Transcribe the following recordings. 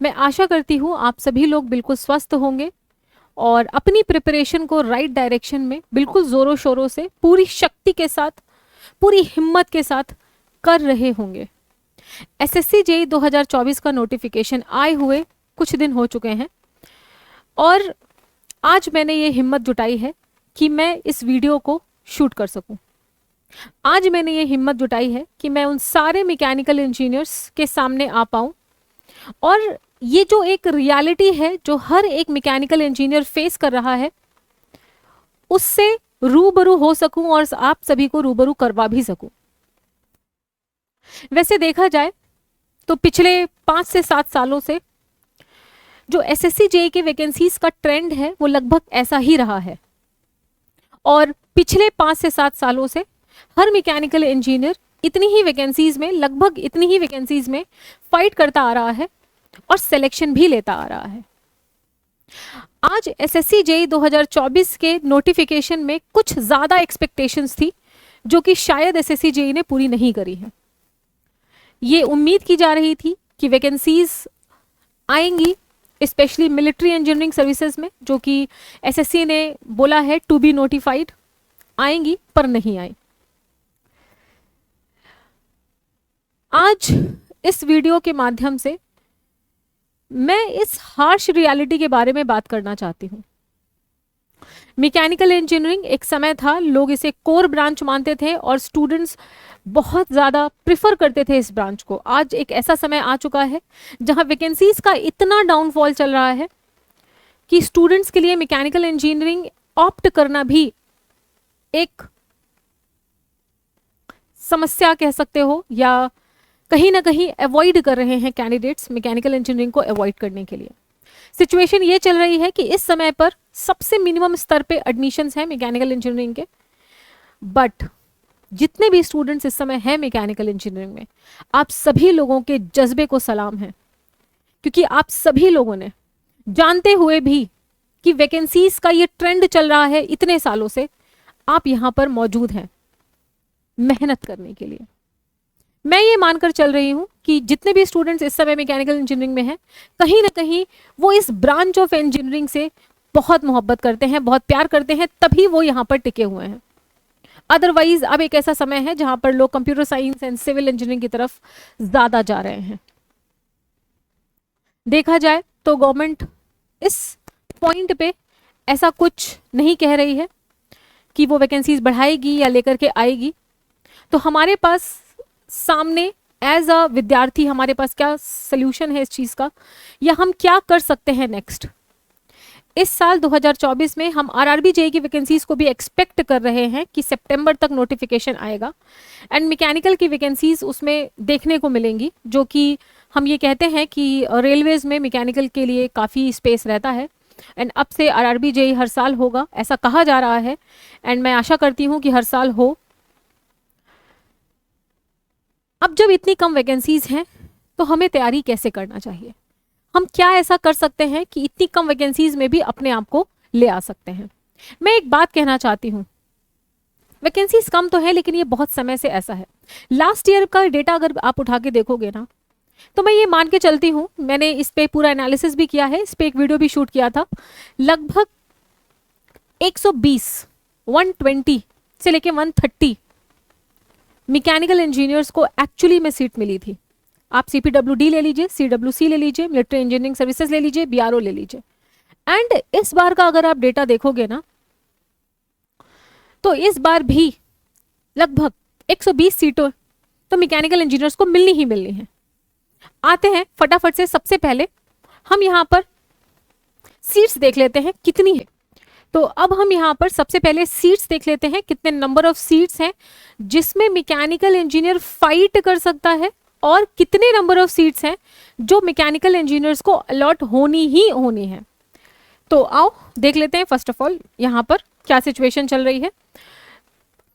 मैं आशा करती हूँ आप सभी लोग बिल्कुल स्वस्थ होंगे और अपनी प्रिपरेशन को राइट डायरेक्शन में बिल्कुल ज़ोरों शोरों से पूरी शक्ति के साथ, पूरी हिम्मत के साथ कर रहे होंगे। एसएससी जेईई 2024 का नोटिफिकेशन आए हुए कुछ दिन हो चुके हैं और आज मैंने ये हिम्मत जुटाई है कि मैं इस वीडियो को शूट कर सकूं। आज मैंने ये हिम्मत जुटाई है कि मैं उन सारे मैकेनिकल इंजीनियर्स के सामने आ पाऊं और ये जो एक रियलिटी है जो हर एक मैकेनिकल इंजीनियर फेस कर रहा है उससे रूबरू हो सकूं और आप सभी को रूबरू करवा भी सकूं। वैसे देखा जाए तो पिछले 5 से 7 सालों से जो एसएससी जेईई के वैकेंसीज का ट्रेंड है वो लगभग ऐसा ही रहा है और पिछले 5 से 7 सालों से हर मैकेनिकल इंजीनियर इतनी ही वैकेंसीज में, लगभग इतनी ही वैकेंसीज में फाइट करता आ रहा है और सिलेक्शन भी लेता आ रहा है। आज एसएससी जेईई 2024 के नोटिफिकेशन में कुछ ज्यादा एक्सपेक्टेशंस थी जो कि शायद एसएससी जेईई ने पूरी नहीं करी है। ये उम्मीद की जा रही थी कि वैकेंसीज आएंगी स्पेशली मिलिट्री इंजीनियरिंग सर्विसेज में, जो कि एसएससी ने बोला है टू बी नोटिफाइड, आएंगी पर नहीं आई। आज इस वीडियो के माध्यम से मैं इस हार्श रियलिटी के बारे में बात करना चाहती हूँ। मैकेनिकल इंजीनियरिंग एक समय था, लोग इसे कोर ब्रांच मानते थे और स्टूडेंट्स बहुत ज़्यादा प्रिफर करते थे इस ब्रांच को। आज एक ऐसा समय आ चुका है जहां वैकेंसीज का इतना डाउनफॉल चल रहा है कि स्टूडेंट्स के लिए मैकेनिकल इंजीनियरिंग ऑप्ट करना भी एक समस्या कह सकते हो, या कहीं ना कहीं अवॉइड कर रहे हैं कैंडिडेट्स मैकेनिकल इंजीनियरिंग को अवॉइड करने के लिए। सिचुएशन ये चल रही है कि इस समय पर सबसे मिनिमम स्तर पे एडमिशन्स हैं मैकेनिकल इंजीनियरिंग के, बट जितने भी स्टूडेंट्स इस समय हैं मैकेनिकल इंजीनियरिंग में, आप सभी लोगों के जज्बे को सलाम है, क्योंकि आप सभी लोगों ने जानते हुए भी कि वैकेंसीज का ये ट्रेंड चल रहा है इतने सालों से, आप यहाँ पर मौजूद हैं मेहनत करने के लिए। मैं ये मानकर चल रही हूँ कि जितने भी स्टूडेंट्स इस समय मैकेनिकल इंजीनियरिंग में हैं, कहीं ना कहीं वो इस ब्रांच ऑफ इंजीनियरिंग से बहुत मोहब्बत करते हैं, बहुत प्यार करते हैं, तभी वो यहाँ पर टिके हुए हैं। अदरवाइज अब एक ऐसा समय है जहां पर लोग computer science and civil engineering की तरफ ज्यादा जा रहे हैं। देखा जाए तो गवर्नमेंट इस पॉइंट पे ऐसा कुछ नहीं कह रही है कि वो वैकेंसीज बढ़ाएगी या लेकर के आएगी। तो हमारे पास सामने एज अ विद्यार्थी हमारे पास क्या सोल्यूशन है इस चीज का, या हम क्या कर सकते हैं नेक्स्ट। इस साल 2024 में हम आरआरबी जेईई की वैकेंसीज को भी एक्सपेक्ट कर रहे हैं कि सितंबर तक नोटिफिकेशन आएगा एंड मैकेनिकल की वैकेंसीज उसमें देखने को मिलेंगी, जो कि हम ये कहते हैं कि रेलवेज में मैकेनिकल के लिए काफ़ी स्पेस रहता है एंड अब से आरआरबी जेईई हर साल होगा ऐसा कहा जा रहा है एंड मैं आशा करती हूँ कि हर साल हो। अब जब इतनी कम वैकेंसीज हैं तो हमें तैयारी कैसे करना चाहिए, हम क्या ऐसा कर सकते हैं कि इतनी कम वैकेंसीज में भी अपने आप को ले आ सकते हैं। मैं एक बात कहना चाहती हूँ, वैकेंसीज कम तो है लेकिन ये बहुत समय से ऐसा है। लास्ट ईयर का डेटा अगर आप उठा के देखोगे ना, तो मैं ये मान के चलती हूँ, मैंने इस पे पूरा एनालिसिस भी किया है, इस पे एक वीडियो भी शूट किया था, लगभग 120 से लेके 130 मैकेनिकल इंजीनियर्स को एक्चुअली में सीट मिली थी। आप सीपीडब्ल्यूडी ले लीजिए, सीडब्ल्यूसी ले लीजिए, मिलिट्री इंजीनियरिंग सर्विसेज ले लीजिए, बीआरओ ले लीजिए, एंड इस बार का अगर आप डेटा देखोगे ना, तो इस बार भी लगभग 120 सीटों तो मैकेनिकल इंजीनियर्स को मिलनी ही मिलनी है। आते हैं फटाफट से, सबसे पहले हम यहाँ पर सीट्स देख लेते हैं कितनी है। तो अब हम यहाँ पर सबसे पहले सीट्स देख लेते हैं, कितने नंबर ऑफ सीट्स हैं जिसमें मैकेनिकल इंजीनियर फाइट कर सकता है और कितने नंबर ऑफ सीट्स हैं जो मैकेनिकल इंजीनियर्स को अलॉट होनी ही होनी है। तो आओ देख लेते हैं फर्स्ट ऑफ ऑल यहाँ पर क्या सिचुएशन चल रही है।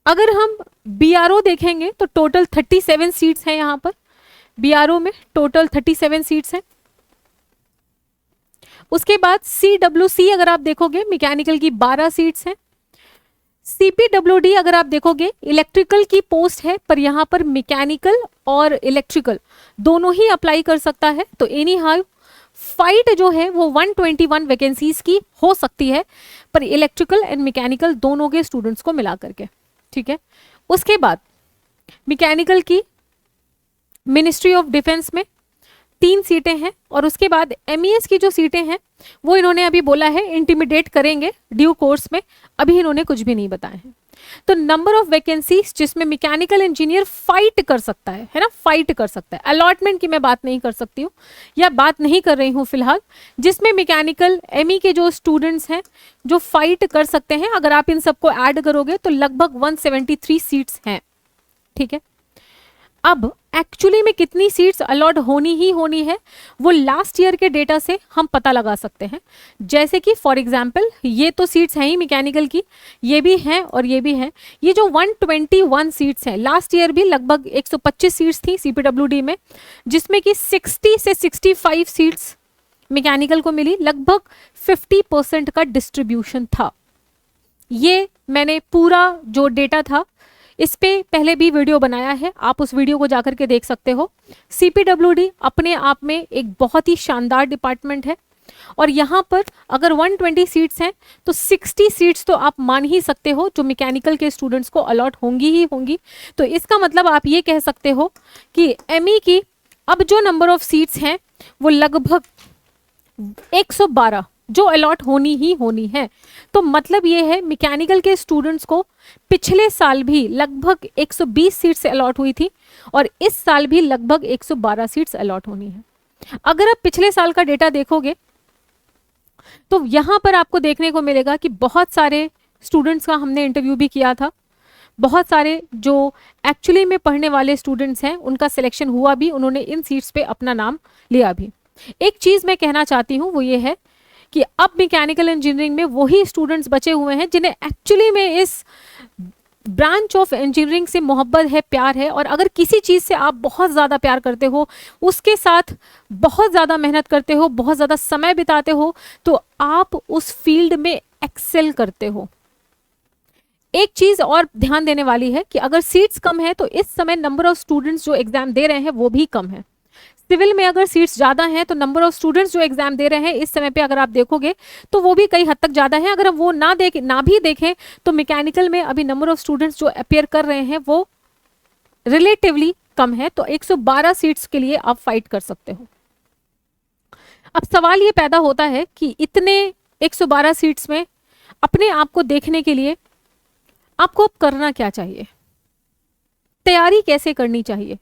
अगर हम बीआरओ देखेंगे तो टोटल 37 सीट्स हैं यहाँ पर, बीआरओ में टोटल 37 सीट्स हैं। उसके बाद सीडब्ल्यूसी अगर आप देखोगे मैकेनिकल की 12 सीट्स हैं। सीपीडब्ल्यूडी अगर आप देखोगे इलेक्ट्रिकल की पोस्ट है, पर यहाँ पर मैकेनिकल और इलेक्ट्रिकल दोनों ही अप्लाई कर सकता है। तो एनी हाउ फाइट जो है वो 121 वैकेंसीज की हो सकती है, पर इलेक्ट्रिकल एंड मैकेनिकल दोनों के स्टूडेंट्स को मिला करके, ठीक है। उसके बाद मैकेनिकल की मिनिस्ट्री ऑफ डिफेंस में 3 सीटें हैं, और उसके बाद MES की जो सीटें हैं वो इन्होंने अभी बोला है इंटीमिडेट करेंगे ड्यू कोर्स में, अभी इन्होंने कुछ भी नहीं बताया है। तो नंबर ऑफ वैकेंसीज जिसमें मैकेनिकल इंजीनियर फाइट कर सकता है ना, फाइट कर सकता है। अलॉटमेंट की मैं बात नहीं कर सकती हूँ या बात नहीं कर रही हूँ फिलहाल, जिसमें मैकेनिकल ME के जो स्टूडेंट्स हैं जो फाइट कर सकते हैं, अगर आप इन सबको ऐड करोगे तो लगभग 173 सीट्स हैं, ठीक है। अब एक्चुअली में कितनी सीट्स अलॉट होनी ही होनी है वो लास्ट ईयर के डेटा से हम पता लगा सकते हैं। जैसे कि फॉर एग्जांपल ये तो सीट्स हैं ही मैकेनिकल की, ये भी हैं और ये भी हैं। ये जो 121 सीट्स हैं, लास्ट ईयर भी लगभग 125 सीट्स थी CPWD में, जिसमें कि 60 से 65 सीट्स मैकेनिकल को मिली, लगभग 50% का डिस्ट्रीब्यूशन था। ये मैंने पूरा जो डेटा था इस पे पहले भी वीडियो बनाया है, आप उस वीडियो को जाकर के देख सकते हो। CPWD अपने आप में एक बहुत ही शानदार डिपार्टमेंट है, और यहाँ पर अगर 120 सीट्स हैं तो 60 सीट्स तो आप मान ही सकते हो जो मैकेनिकल के स्टूडेंट्स को अलॉट होंगी ही होंगी। तो इसका मतलब आप ये कह सकते हो कि ME की अब जो नंबर ऑफ सीट्स हैं वो लगभग 112 जो अलॉट होनी ही होनी है। तो मतलब ये है मैकेनिकल के स्टूडेंट्स को पिछले साल भी लगभग 120 सीट्स अलॉट हुई थी, और इस साल भी लगभग 112 सीट्स अलॉट होनी है। अगर आप पिछले साल का डेटा देखोगे तो यहां पर आपको देखने को मिलेगा कि बहुत सारे स्टूडेंट्स का हमने इंटरव्यू भी किया था, बहुत सारे जो एक्चुअली में पढ़ने वाले स्टूडेंट्स हैं उनका सिलेक्शन हुआ भी, उन्होंने इन सीट्स पे अपना नाम लिया भी। एक चीज मैं कहना चाहती हूँ वो ये है कि अब मैकेनिकल इंजीनियरिंग में वही स्टूडेंट्स बचे हुए हैं जिन्हें एक्चुअली में इस ब्रांच ऑफ इंजीनियरिंग से मोहब्बत है, प्यार है, और अगर किसी चीज़ से आप बहुत ज़्यादा प्यार करते हो, उसके साथ बहुत ज़्यादा मेहनत करते हो, बहुत ज़्यादा समय बिताते हो, तो आप उस फील्ड में एक्सेल करते हो। एक चीज़ और ध्यान देने वाली है कि अगर सीट्स कम है तो इस समय नंबर ऑफ स्टूडेंट्स जो एग्जाम दे रहे हैं वो भी कम है। सिविल में अगर सीट्स ज़्यादा हैं तो नंबर ऑफ स्टूडेंट्स जो एग्जाम दे रहे हैं इस समय पे अगर आप देखोगे तो वो भी कई हद तक ज़्यादा है। अगर हम वो ना भी देखें तो मैकेनिकल में अभी नंबर ऑफ स्टूडेंट्स जो अपेयर कर रहे हैं वो रिलेटिवली कम है। तो 112 सीट्स के लिए आप फाइट कर सकते हो। अब सवाल ये पैदा होता है कि इतने 112 सीट्स में अपने आप को देखने के लिए आपको अब करना क्या चाहिए, तैयारी कैसे करनी चाहिए।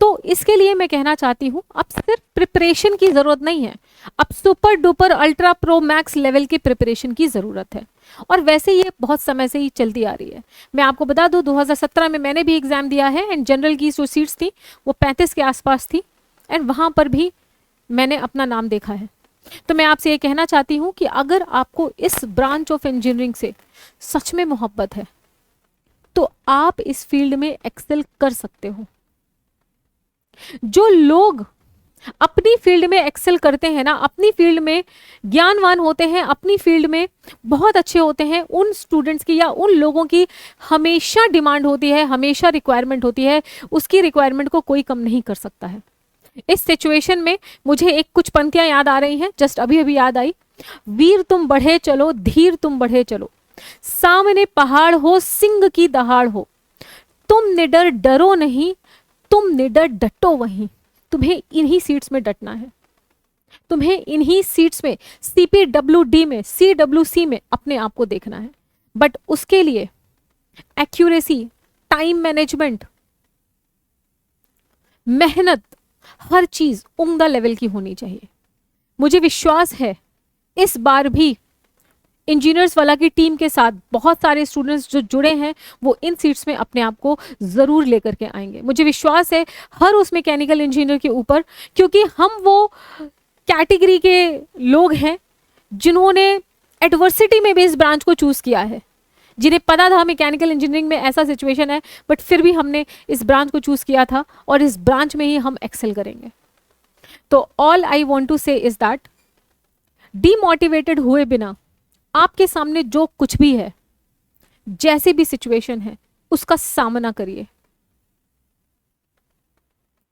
तो इसके लिए मैं कहना चाहती हूं अब सिर्फ प्रिपरेशन की जरूरत नहीं है, अब super duper ultra pro max level की प्रिपरेशन की जरूरत है, और वैसे ये बहुत समय से ही चलती आ रही है। मैं आपको बता दूं 2017 में मैंने भी एग्जाम दिया है, एंड जनरल की जो सीट्स थी वो 35 के आसपास थी, एंड वहां पर भी मैंने अपना नाम देखा है। तो मैं आपसे ये कहना चाहती हूँ कि अगर आपको इस ब्रांच ऑफ इंजीनियरिंग से सच में मोहब्बत है तो आप इस फील्ड में एक्सेल कर सकते हो। जो लोग अपनी फील्ड में एक्सेल करते हैं ना, अपनी फील्ड में ज्ञानवान होते हैं, अपनी फील्ड में बहुत अच्छे होते हैं, उन स्टूडेंट्स की या उन लोगों की हमेशा डिमांड होती है, हमेशा रिक्वायरमेंट होती है, उसकी रिक्वायरमेंट को कोई कम नहीं कर सकता है। इस सिचुएशन में मुझे एक कुछ पंक्तियां याद आ रही हैं, जस्ट अभी अभी याद आई। वीर तुम बढ़े चलो, धीर तुम बढ़े चलो, सामने पहाड़ हो, सिंह की दहाड़ हो, तुम निडर डरो नहीं, तुम निडर डटो वहीं। तुम्हें इन्हीं सीट्स में डटना है, तुम्हें इन्हीं सीट्स में CPWD में, CWC में अपने आप को देखना है। बट उसके लिए एक्यूरेसी, टाइम मैनेजमेंट, मेहनत, हर चीज उम्दा लेवल की होनी चाहिए। मुझे विश्वास है इस बार भी इंजीनियर्स वाला की टीम के साथ बहुत सारे स्टूडेंट्स जो जुड़े हैं वो इन सीट्स में अपने आप को ज़रूर लेकर के आएंगे। मुझे विश्वास है हर उस मैकेनिकल इंजीनियर के ऊपर, क्योंकि हम वो कैटेगरी के लोग हैं जिन्होंने एडवर्सिटी में भी इस ब्रांच को चूज़ किया है, जिन्हें पता था मैकेनिकल इंजीनियरिंग में ऐसा सिचुएशन है, बट फिर भी हमने इस ब्रांच को चूज़ किया था और इस ब्रांच में ही हम एक्सेल करेंगे। तो ऑल आई वॉन्ट टू से इज़ दैट डीमोटिवेटेड हुए बिना आपके सामने जो कुछ भी है, जैसी भी सिचुएशन है, उसका सामना करिए।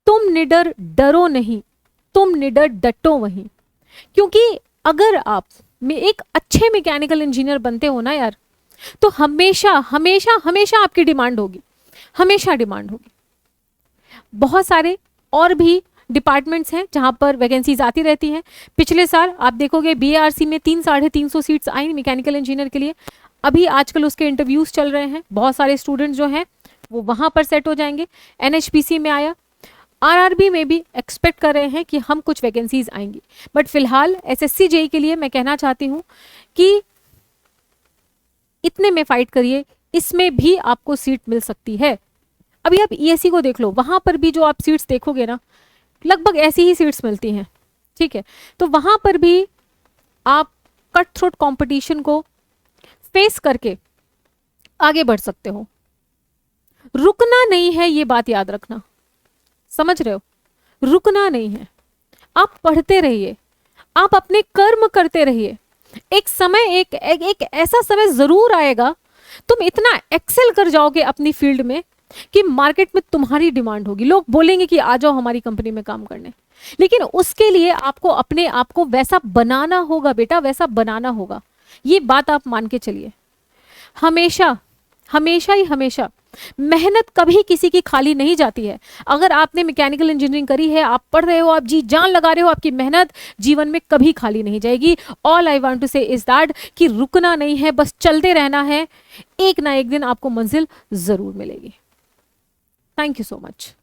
तुम निडर डरो नहीं, तुम निडर डटो वहीं, क्योंकि अगर आप में एक अच्छे मैकेनिकल इंजीनियर बनते हो ना यार, तो हमेशा हमेशा हमेशा आपकी डिमांड होगी, हमेशा डिमांड होगी। बहुत सारे और भी डिपार्टमेंट्स हैं जहां पर वैकेंसीज आती रहती हैं। पिछले साल आप देखोगे बीएआरसी में 300-350 सीट्स आई मैकेनिकल इंजीनियर के लिए। अभी आजकल उसके इंटरव्यूज चल रहे हैं, बहुत सारे स्टूडेंट्स जो हैं वो वहां पर सेट हो जाएंगे। एनएचपीसी में आया, आरआरबी में भी एक्सपेक्ट कर रहे हैं कि हम कुछ वैकेंसीज आएंगी। बट फिलहाल एसएससी जेई के लिए मैं कहना चाहती हूँ कि इतने में फाइट करिए, इसमें भी आपको सीट मिल सकती है। अभी आप ईएससी को देख लो, वहां पर भी जो आप सीट्स देखोगे ना, लगभग ऐसी ही सीट्स मिलती हैं, ठीक है। तो वहां पर भी आप कट थ्रोट कंपटीशन को फेस करके आगे बढ़ सकते हो। रुकना नहीं है, ये बात याद रखना, समझ रहे हो? रुकना नहीं है, आप पढ़ते रहिए, आप अपने कर्म करते रहिए। एक समय एक ऐसा समय जरूर आएगा, तुम इतना एक्सेल कर जाओगे अपनी फील्ड में कि मार्केट में तुम्हारी डिमांड होगी, लोग बोलेंगे कि आ जाओ हमारी कंपनी में काम करने। लेकिन उसके लिए आपको अपने आप को वैसा बनाना होगा बेटा, वैसा बनाना होगा। ये बात आप मान के चलिए। हमेशा हमेशा ही हमेशा मेहनत कभी किसी की खाली नहीं जाती है। अगर आपने मैकेनिकल इंजीनियरिंग करी है, आप पढ़ रहे हो, आप जी जान लगा रहे हो, आपकी मेहनत जीवन में कभी खाली नहीं जाएगी। ऑल आई वांट टू से इज दैट कि रुकना नहीं है, बस चलते रहना है, एक ना एक दिन आपको मंजिल जरूर मिलेगी। Thank you so much.